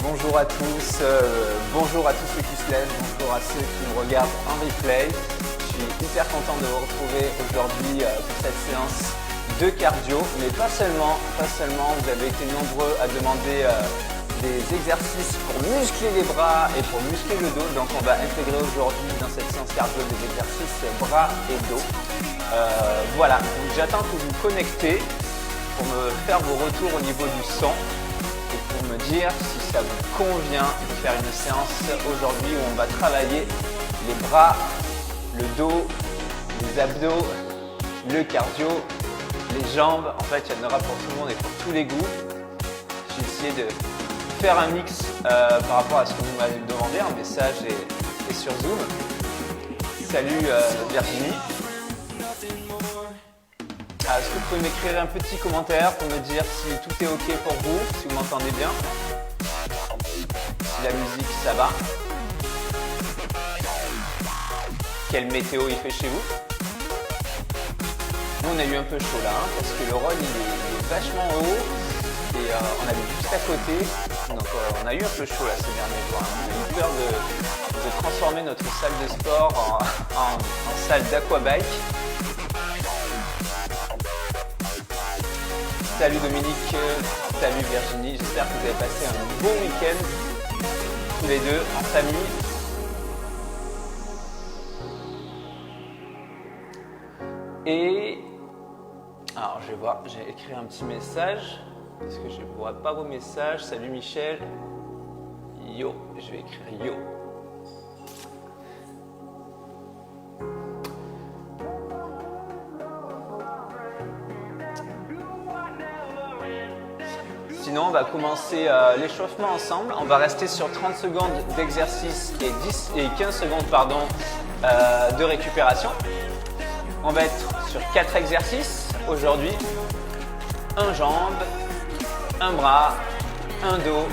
bonjour à tous, bonjour à tous ceux qui se lèvent, bonjour à ceux qui nous regardent en replay. Je suis hyper content de vous retrouver aujourd'hui pour cette séance de cardio, mais pas seulement, vous avez été nombreux à demander des exercices pour muscler les bras et pour muscler le dos, donc on va intégrer aujourd'hui dans cette séance cardio des exercices bras et dos. Voilà, donc j'attends que vous vous connectez pour me faire vos retours au niveau du son et pour me dire si ça vous convient de faire une séance aujourd'hui où on va travailler les bras, le dos, les abdos, le cardio, les jambes. En fait, il y en aura pour tout le monde et pour tous les goûts. J'ai essayé de faire un mix par rapport à ce que vous m'avez demandé en message et sur Zoom. Salut Virginie. Est-ce que vous pouvez m'écrire un petit commentaire pour me dire si tout est ok pour vous, si vous m'entendez bien, si la musique ça va, quelle météo il fait chez vous. Nous on a eu un peu chaud là, parce que le Rhône il est vachement haut et on habite juste à côté, donc on a eu un peu chaud là ces derniers jours. On a eu peur de transformer notre salle de sport en salle d'aquabike. Salut Dominique, salut Virginie, j'espère que vous avez passé un bon week-end tous les deux en famille. Et alors je vais voir, j'ai écrit un petit message parce que je ne vois pas vos messages. Salut Michel, yo, je vais écrire yo. Sinon, on va commencer l'échauffement ensemble. On va rester sur 30 secondes d'exercice et 15 secondes de récupération. On va être sur 4 exercices aujourd'hui. Un jambe, un bras, un dos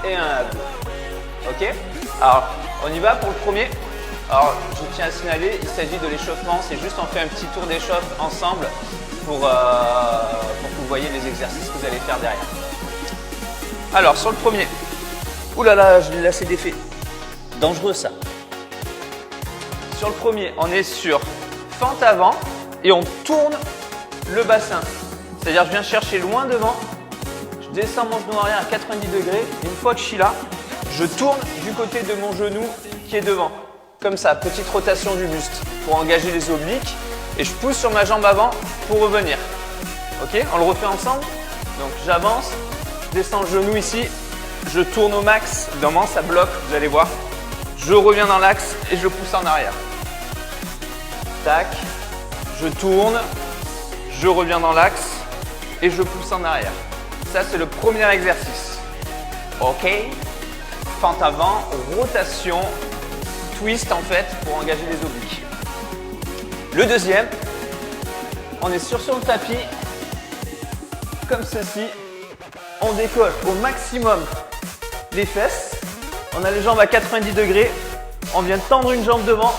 et un abdos. Ok? Alors, on y va pour le premier. Alors, je tiens à signaler, il s'agit de l'échauffement. C'est juste on fait un petit tour d'échauffe ensemble pour que vous voyez les exercices que vous allez faire derrière. Alors, sur le premier, oulala, je l'ai lassé d'effet. Dangereux ça. Sur le premier, on est sur fente avant et on tourne le bassin. C'est-à-dire, je viens chercher loin devant, je descends mon genou arrière à 90 degrés. Une fois que je suis là, je tourne du côté de mon genou qui est devant. Comme ça, petite rotation du buste pour engager les obliques. Et je pousse sur ma jambe avant pour revenir. Ok, on le refait ensemble. Donc, j'avance. Je descends le genou ici, je tourne au max, évidemment ça bloque, vous allez voir. Je reviens dans l'axe et je pousse en arrière. Tac, je tourne, je reviens dans l'axe et je pousse en arrière. Ça c'est le premier exercice. Ok, fente avant, rotation, twist en fait pour engager les obliques. Le deuxième, on est sur le tapis, comme ceci. On décolle au maximum les fesses. On a les jambes à 90 degrés. On vient tendre une jambe devant.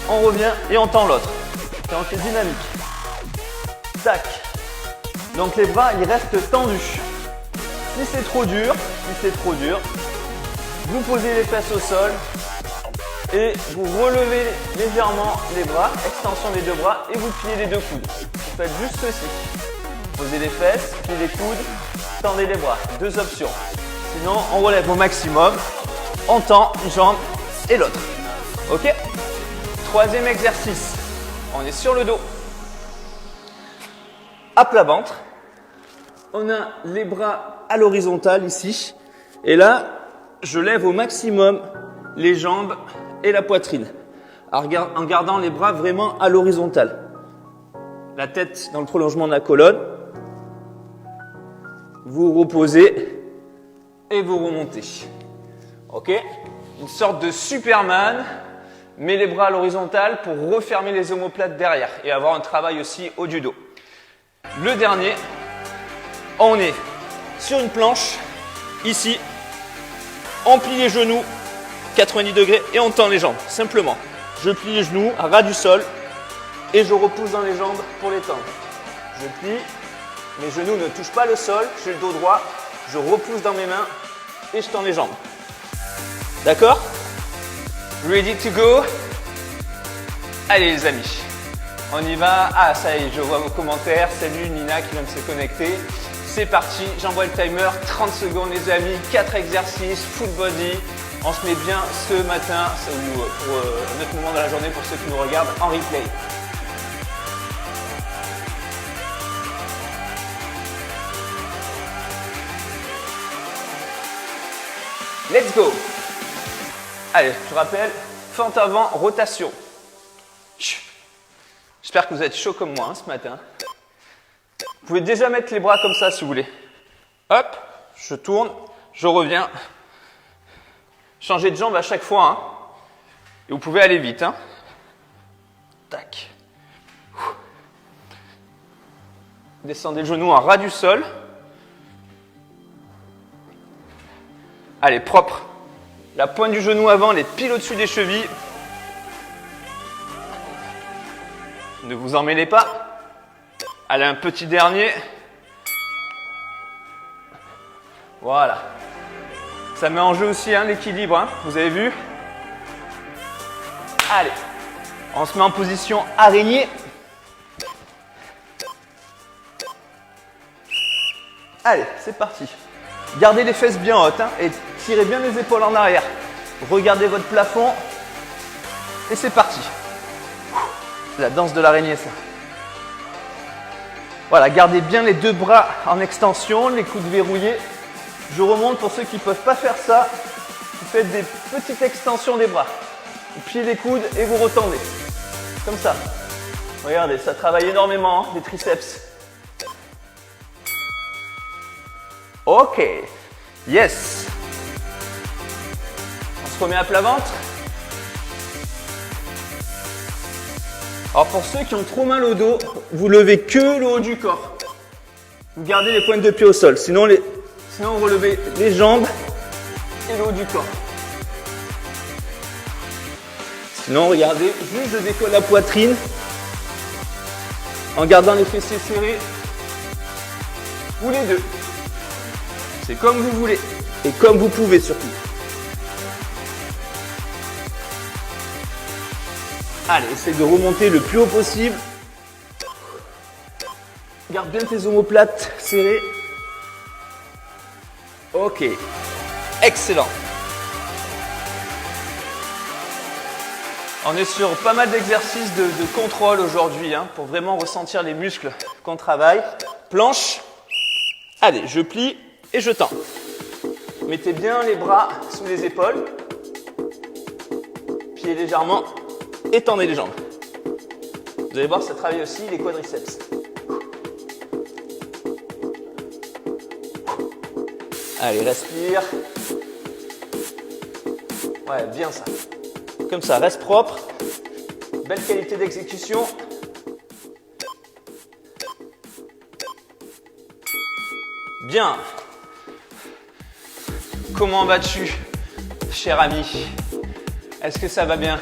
On revient et on tend l'autre. Et on fait dynamique. Tac. Donc les bras, ils restent tendus. Si c'est trop dur, vous posez les fesses au sol et vous relevez légèrement les bras, extension des deux bras et vous pliez les deux coudes. Vous faites juste ceci. Posez les fesses, pliez les coudes. Tendez les bras, deux options. Sinon, on relève au maximum. On tend une jambe et l'autre. Ok? Troisième exercice. On est sur le dos. À plat ventre. On a les bras à l'horizontale ici. Et là, je lève au maximum les jambes et la poitrine. En gardant les bras vraiment à l'horizontale. La tête dans le prolongement de la colonne. Vous reposez et vous remontez. Ok? Une sorte de Superman, mais les bras à l'horizontale pour refermer les omoplates derrière et avoir un travail aussi haut du dos. Le dernier, on est sur une planche, ici, on plie les genoux, 90 degrés et on tend les jambes, simplement. Je plie les genoux à ras du sol et je repousse dans les jambes pour les tendre. Je plie. Mes genoux ne touchent pas le sol, j'ai le dos droit, je repousse dans mes mains et je tends les jambes. D'accord? Ready to go? Allez les amis, on y va. Ah ça y est, je vois vos commentaires. Salut Nina qui vient de se connecter. C'est parti, j'envoie le timer, 30 secondes les amis, 4 exercices, full body. On se met bien ce matin, ou pour notre moment de la journée pour ceux qui nous regardent en replay. Let's go! Allez, je rappelle, fente avant, rotation. J'espère que vous êtes chaud comme moi ce matin. Vous pouvez déjà mettre les bras comme ça si vous voulez. Hop, je tourne, je reviens. Changez de jambe à chaque fois. Hein. Et vous pouvez aller vite. Hein. Tac. Descendez le genou en ras du sol. Allez, propre. La pointe du genou avant, les pieds au-dessus des chevilles. Ne vous en mêlez pas. Allez, un petit dernier. Voilà. Ça met en jeu aussi hein, l'équilibre, hein, vous avez vu? Allez, on se met en position araignée. Allez, c'est parti. Gardez les fesses bien hautes hein, et tirez bien les épaules en arrière. Regardez votre plafond. Et c'est parti. C'est la danse de l'araignée ça. Voilà, gardez bien les deux bras en extension, les coudes verrouillés. Je remonte pour ceux qui ne peuvent pas faire ça. Vous faites des petites extensions des bras. Vous pliez les coudes et vous retendez. Comme ça. Regardez, ça travaille énormément, hein, les triceps. Ok. Yes. On se remet à plat ventre. Alors pour ceux qui ont trop mal au dos, vous levez que le haut du corps. Vous gardez les pointes de pied au sol. Sinon vous relevez les jambes et le haut du corps. Sinon, regardez, juste je décolle la poitrine en gardant les fessiers serrés. Ou les deux. C'est comme vous voulez et comme vous pouvez surtout. Allez, essaye de remonter le plus haut possible. Garde bien tes omoplates serrées. Ok, excellent. On est sur pas mal d'exercices de contrôle aujourd'hui hein, pour vraiment ressentir les muscles qu'on travaille. Planche. Allez, je plie et je tends. Mettez bien les bras sous les épaules. Pliez légèrement. Étendez les jambes. Vous allez voir, ça travaille aussi les quadriceps. Allez, respire. Ouais, bien ça. Comme ça, reste propre. Belle qualité d'exécution. Bien. Comment vas-tu, cher ami? Est-ce que ça va bien?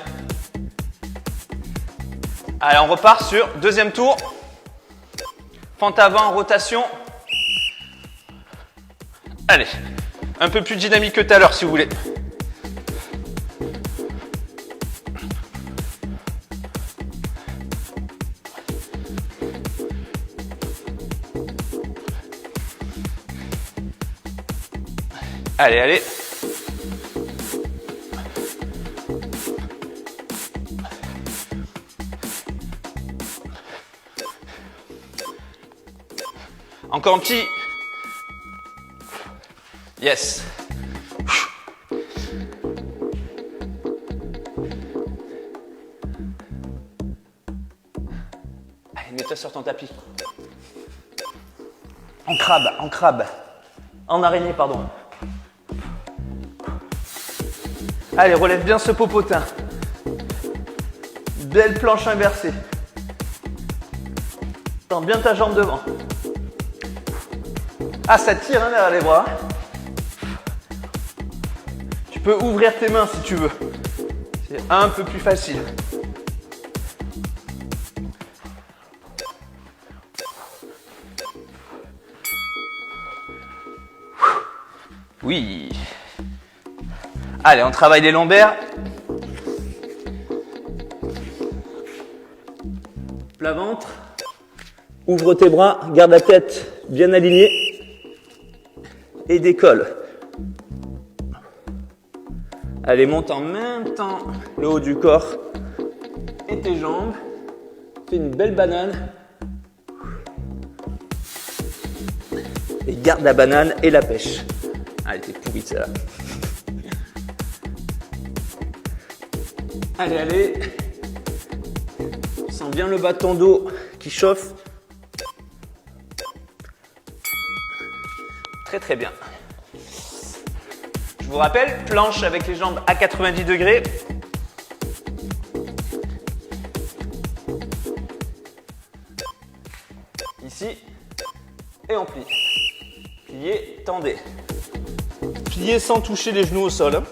Allez, on repart sur deuxième tour. Fente avant, rotation. Allez, un peu plus dynamique que tout à l'heure si vous voulez. Allez, allez. Encore un petit. Yes. Allez, mets-toi sur ton tapis. En crabe. En araignée, pardon. Allez, relève bien ce popotin. Belle planche inversée. Tends bien ta jambe devant. Ah, ça tire hein, derrière les bras. Tu peux ouvrir tes mains si tu veux. C'est un peu plus facile. Oui, Allez, on travaille les lombaires. Plat ventre. Ouvre tes bras, garde la tête bien alignée. Et décolle. Allez, monte en même temps le haut du corps et tes jambes. Fais une belle banane. Et garde la banane et la pêche. Allez, t'es pourri celle-là. Allez, allez. Sens bien le bas de ton dos qui chauffe. Très très bien. Je vous rappelle, planche avec les jambes à 90 degrés. Ici. Et on plie. Pliez, tendez. Pliez sans toucher les genoux au sol.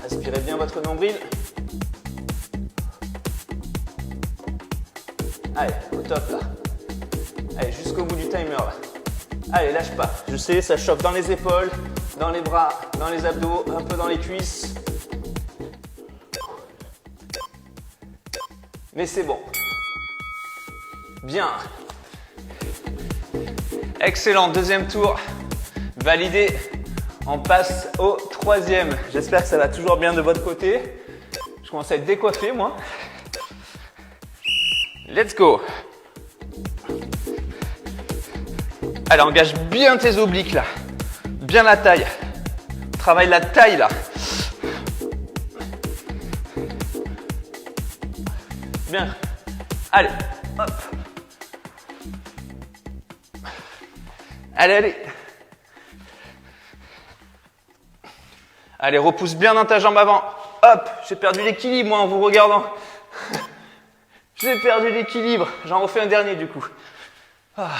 Aspirez bien votre nombril. Allez, au top là. Allez, jusqu'au bout du timer là. Allez, lâche pas. Je sais, ça choque dans les épaules, dans les bras, dans les abdos, un peu dans les cuisses. Mais c'est bon. Bien. Excellent, deuxième tour. Validé. On passe au troisième. J'espère que ça va toujours bien de votre côté. Je commence à être décoiffé, moi. Let's go. Allez, engage bien tes obliques là. Bien la taille. Travaille la taille là. Bien. Allez, hop. Allez, allez. Allez, repousse bien dans ta jambe avant. Hop, j'ai perdu l'équilibre moi en vous regardant. J'ai perdu l'équilibre. J'en refais un dernier du coup. Ah.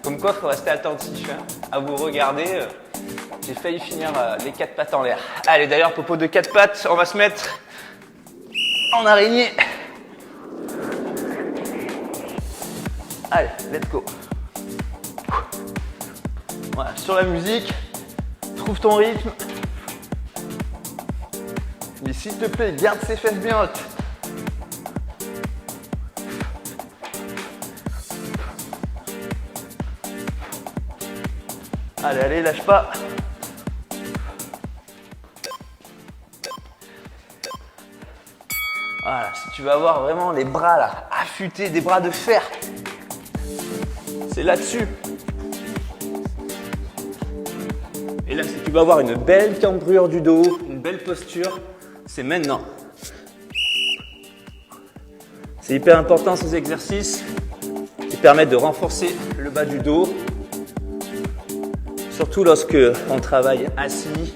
Comme quoi, il faut rester attentif hein, à vous regarder. J'ai failli finir les 4 pattes en l'air. Allez, d'ailleurs, popo de 4 pattes, on va se mettre en araignée. Allez, let's go. Voilà, sur la musique, trouve ton rythme. Mais s'il te plaît, garde ses fesses bien hautes. Allez, allez, lâche pas. Voilà, si tu veux avoir vraiment les bras là, affûtés, des bras de fer, c'est là-dessus. Et là, si tu veux avoir une belle cambrure du dos, une belle posture, c'est maintenant. C'est hyper important ces exercices qui permettent de renforcer le bas du dos. Surtout lorsque on travaille assis,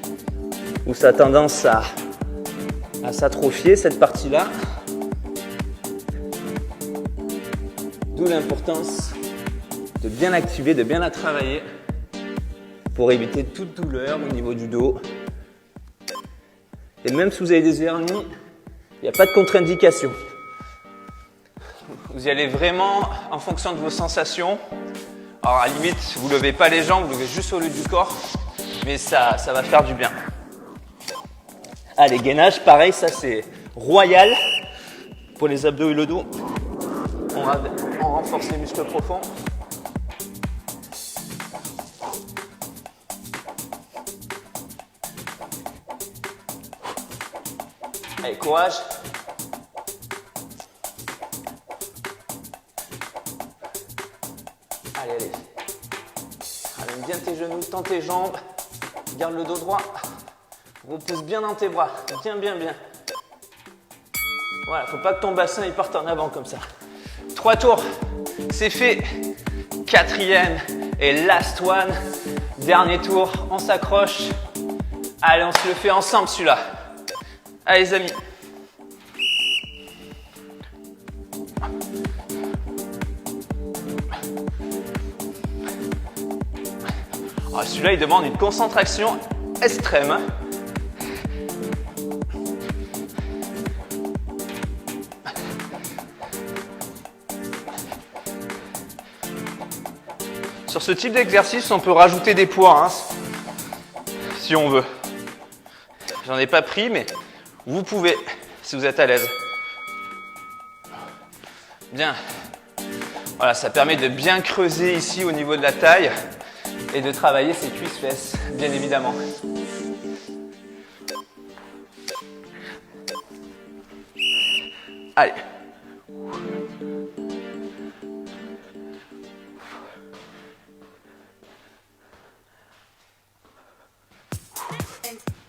où ça a tendance à s'atrophier cette partie-là. D'où l'importance de bien l'activer, de bien la travailler pour éviter toute douleur au niveau du dos. Et même si vous avez des hernies, il n'y a pas de contre-indication. Vous y allez vraiment en fonction de vos sensations. Alors à la limite, vous ne levez pas les jambes, vous levez juste au lieu du corps, mais ça va faire du bien. Allez, gainage, pareil, ça c'est royal pour les abdos et le dos. On renforce les muscles profonds. Allez, courage. Allez, allez. Ramène bien tes genoux, tends tes jambes. Garde le dos droit. Repousse bien dans tes bras. Bien, bien, bien. Voilà, faut pas que ton bassin il parte en avant comme ça. 3 tours, c'est fait. 4e et last one. Dernier tour, on s'accroche. Allez, on se le fait ensemble celui-là. Allez les amis. Oh, celui-là, il demande une concentration extrême. Sur ce type d'exercice, on peut rajouter des poids, hein, si on veut. J'en ai pas pris, mais vous pouvez, si vous êtes à l'aise. Bien. Voilà, ça permet de bien creuser ici au niveau de la taille et de travailler ses cuisses-fesses, bien évidemment. Allez.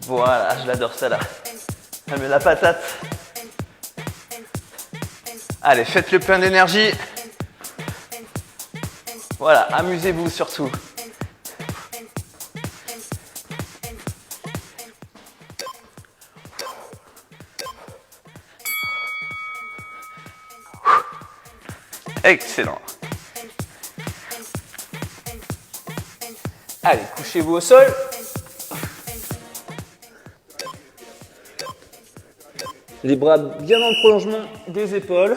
Voilà, je l'adore celle-là. Elle met la patate. Allez, faites le plein d'énergie. Voilà, amusez-vous surtout. Excellent. Allez, couchez-vous au sol. Les bras bien dans le prolongement des épaules.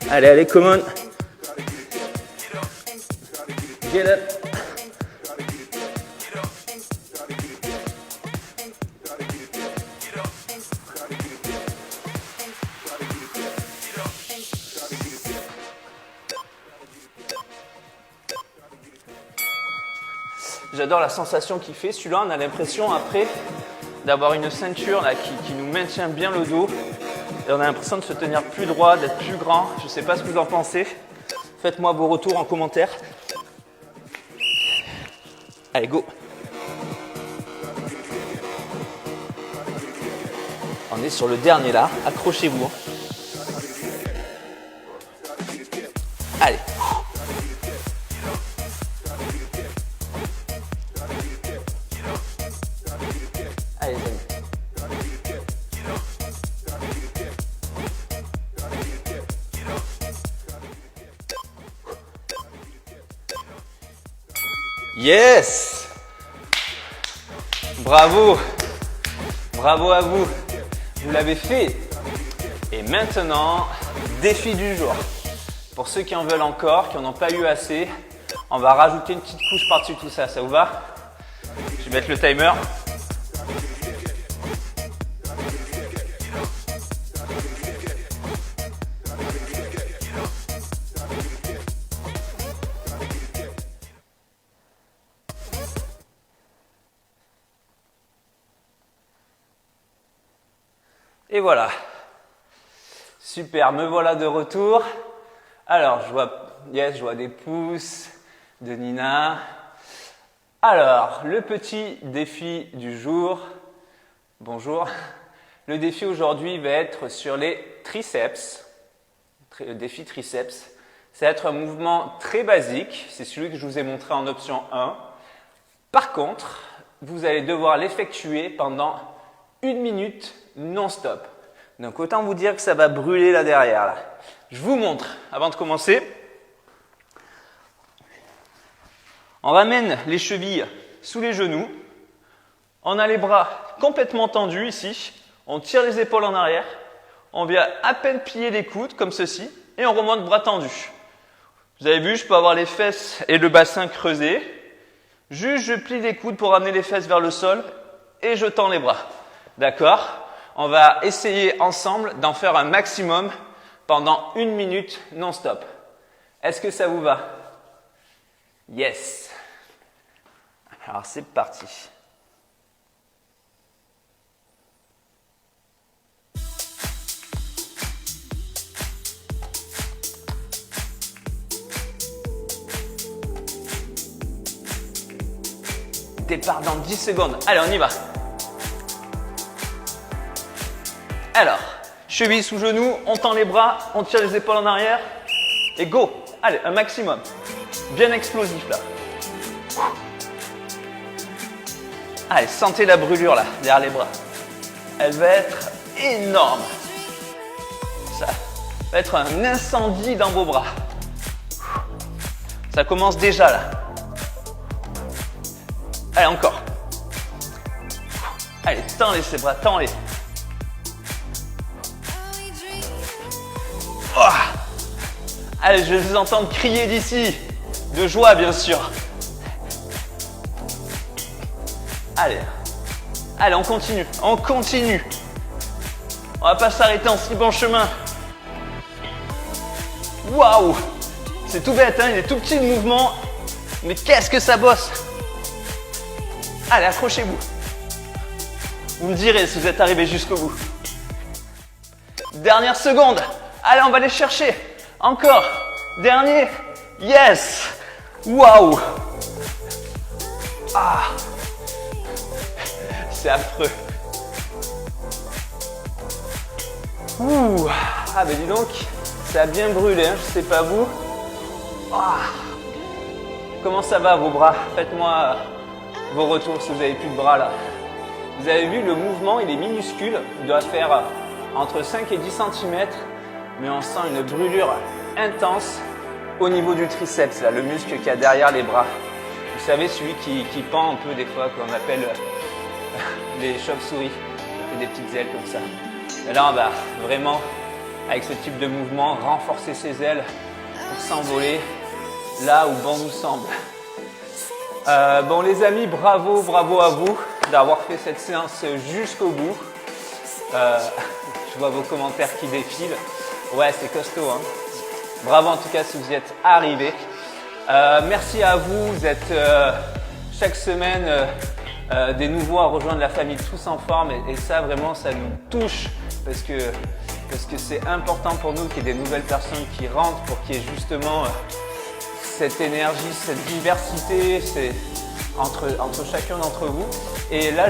Allez, allez, come on. Get up. J'adore la sensation qu'il fait. Celui-là, on a l'impression après d'avoir une ceinture là, qui nous maintient bien le dos. Et on a l'impression de se tenir plus droit, d'être plus grand. Je ne sais pas ce que vous en pensez. Faites-moi vos retours en commentaire. Allez, go. On est sur le dernier là. Accrochez-vous. Allez. Allez, les amis. Yes! Bravo! Bravo à vous! Vous l'avez fait! Et maintenant, défi du jour. Pour ceux qui en veulent encore, qui n'en ont pas eu assez, on va rajouter une petite couche par-dessus tout ça. Ça vous va? Je vais mettre le timer. Et voilà. Super, me voilà de retour. Alors, je vois des pouces de Nina. Alors, le petit défi du jour. Bonjour. Le défi aujourd'hui va être sur les triceps. Le défi triceps. Ça va être un mouvement très basique. C'est celui que je vous ai montré en option 1. Par contre, vous allez devoir l'effectuer pendant 1 minute non-stop. Donc autant vous dire que ça va brûler là derrière. Là. Je vous montre avant de commencer. On ramène les chevilles sous les genoux. On a les bras complètement tendus ici. On tire les épaules en arrière. On vient à peine plier les coudes comme ceci. Et on remonte bras tendus. Vous avez vu, je peux avoir les fesses et le bassin creusés. Juste, je plie les coudes pour ramener les fesses vers le sol. Et je tends les bras. D'accord? On va essayer ensemble d'en faire un maximum pendant 1 minute non-stop. Est-ce que ça vous va? Yes. Alors c'est parti. Départ dans 10 secondes. Allez, on y va. Alors, cheville sous genou, on tend les bras, on tire les épaules en arrière et go. Allez, un maximum. Bien explosif là. Allez, sentez la brûlure là, derrière les bras. Elle va être énorme. Ça va être un incendie dans vos bras. Ça commence déjà là. Allez, encore. Allez, tends-les ces bras, tends-les. Oh. Allez, je vais vous entendre crier d'ici. De joie, bien sûr. Allez. Allez, on continue. On continue. On va pas s'arrêter en si bon chemin. Waouh! C'est tout bête, hein, il est tout petit le mouvement. Mais qu'est-ce que ça bosse! Allez, accrochez-vous. Vous me direz si vous êtes arrivé jusqu'au bout. Dernière seconde. Allez, on va aller chercher. Encore. Dernier. Yes! Waouh! Ah! C'est affreux. Ouh! Ah, ben dis donc, ça a bien brûlé, hein, je sais pas vous. Ah! Comment ça va vos bras? Faites-moi vos retours si vous avez plus de bras là. Vous avez vu le mouvement, il est minuscule, il doit faire entre 5 et 10 cm, mais on sent une brûlure intense au niveau du triceps, là, le muscle qu'il y a derrière les bras. Vous savez, celui qui pend un peu des fois, qu'on appelle les chauves-souris, ça fait des petites ailes comme ça. Et là, on va vraiment, avec ce type de mouvement, renforcer ses ailes pour s'envoler là où bon nous semble. Bon les amis, bravo à vous d'avoir fait cette séance jusqu'au bout. Je vois vos commentaires qui défilent. Ouais, c'est costaud, hein. Bravo en tout cas si vous y êtes arrivés. Merci à vous, vous êtes chaque semaine des nouveaux à rejoindre la famille Tous en Forme et ça vraiment ça nous touche parce que c'est important pour nous qu'il y ait des nouvelles personnes qui rentrent pour qu'il y ait justement cette énergie, cette diversité entre chacun d'entre vous. Et là,